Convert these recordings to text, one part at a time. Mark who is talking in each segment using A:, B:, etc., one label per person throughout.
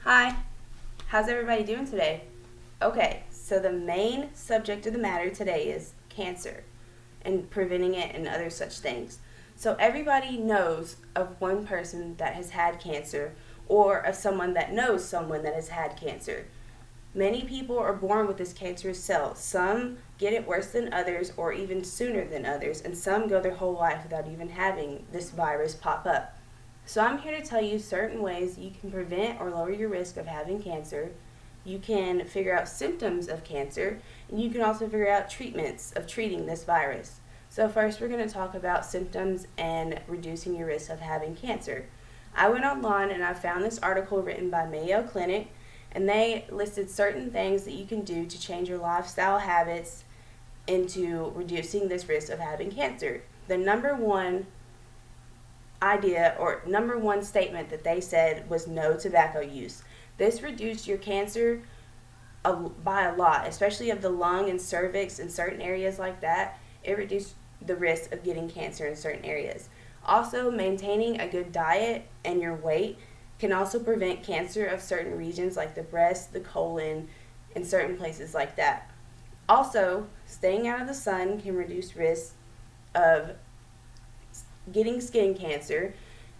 A: Hi, how's everybody doing today? Okay, so the main subject of the matter today is cancer and preventing it and other such things. So everybody knows of one person that has had cancer or of someone that knows someone that has had cancer. Many people are born with this cancerous cell. Some get it worse than others or even sooner than others, and some go their whole life without even having this virus pop up. So I'm here to tell you certain ways you can prevent or lower your risk of having cancer. You can figure out symptoms of cancer, and you can also figure out treatments of treating this virus. So first we're going to talk about symptoms and reducing your risk of having cancer. I went online and I found this article written by Mayo Clinic, and they listed certain things that you can do to change your lifestyle habits into reducing this risk of having cancer. The number one idea or number one statement that they said was no tobacco use. This reduced your cancer by a lot, especially of the lung and cervix and certain areas like that. It reduced the risk of getting cancer in certain areas. Also, maintaining a good diet and your weight can also prevent cancer of certain regions like the breast, the colon, and certain places like that. Also, staying out of the sun can reduce risk of getting skin cancer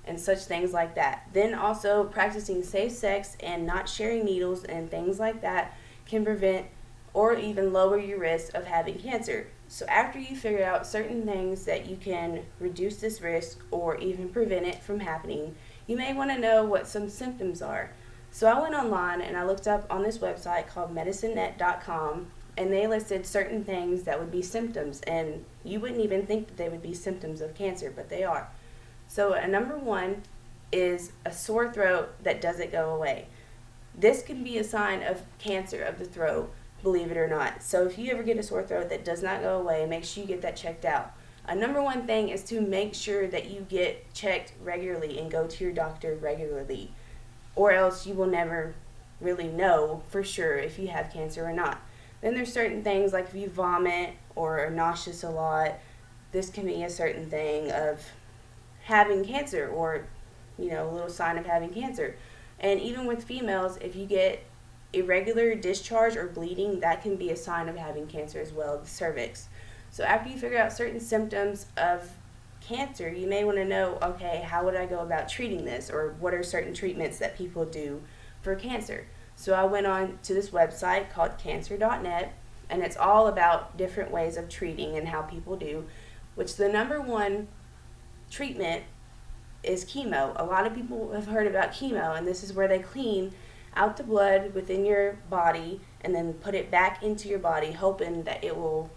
A: and such things like that. Then also practicing safe sex and not sharing needles and things like that can prevent or even lower your risk of having cancer. So after you figure out certain things that you can reduce this risk or even prevent it from happening, you may want to know what some symptoms are. So I went online and I looked up on this website called medicinenet.com, and they listed certain things that would be symptoms, and you wouldn't even think that they would be symptoms of cancer, but they are. So number one is a sore throat that doesn't go away. This can be a sign of cancer of the throat, believe it or not. So if you ever get a sore throat that does not go away, make sure you get that checked out. Number one thing is to make sure that you get checked regularly and go to your doctor regularly, or else you will never really know for sure if you have cancer or not. Then there's certain things like if you vomit or are nauseous a lot, this can be a certain thing of having cancer or, a little sign of having cancer. And even with females, if you get irregular discharge or bleeding, that can be a sign of having cancer as well, the cervix. So after you figure out certain symptoms of cancer, you may want to know, okay, how would I go about treating this, or what are certain treatments that people do for cancer. So I went on to this website called cancer.net, and it's all about different ways of treating and how people do, which the number one treatment is chemo. A lot of people have heard about chemo, and this is where they clean out the blood within your body and then put it back into your body, hoping that it will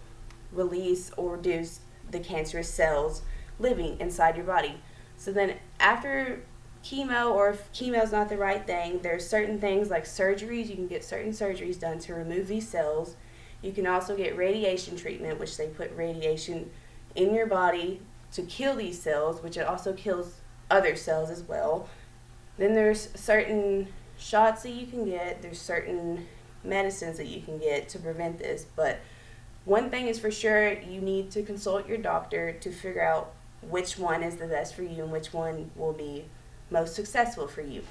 A: release or reduce the cancerous cells living inside your body. So then after chemo, or if chemo is not the right thing, there's certain things like surgeries. You can get certain surgeries done to remove these cells. You can also get radiation treatment, which they put radiation in your body to kill these cells, which it also kills other cells as well. Then there's certain shots that you can get. There's certain medicines that you can get to prevent this. But one thing is for sure, you need to consult your doctor to figure out which one is the best for you and which one will be most successful for you.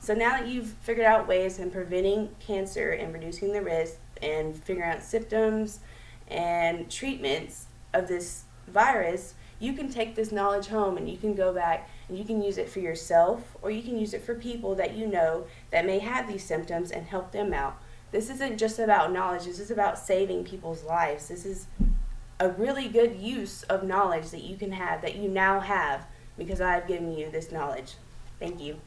A: So now that you've figured out ways in preventing cancer and reducing the risk and figuring out symptoms and treatments of this virus, you can take this knowledge home and you can go back and you can use it for yourself, or you can use it for people that you know that may have these symptoms and help them out. This isn't just about knowledge. This is about saving people's lives. This is a really good use of knowledge that you can have, that you now have, because I've given you this knowledge. Thank you.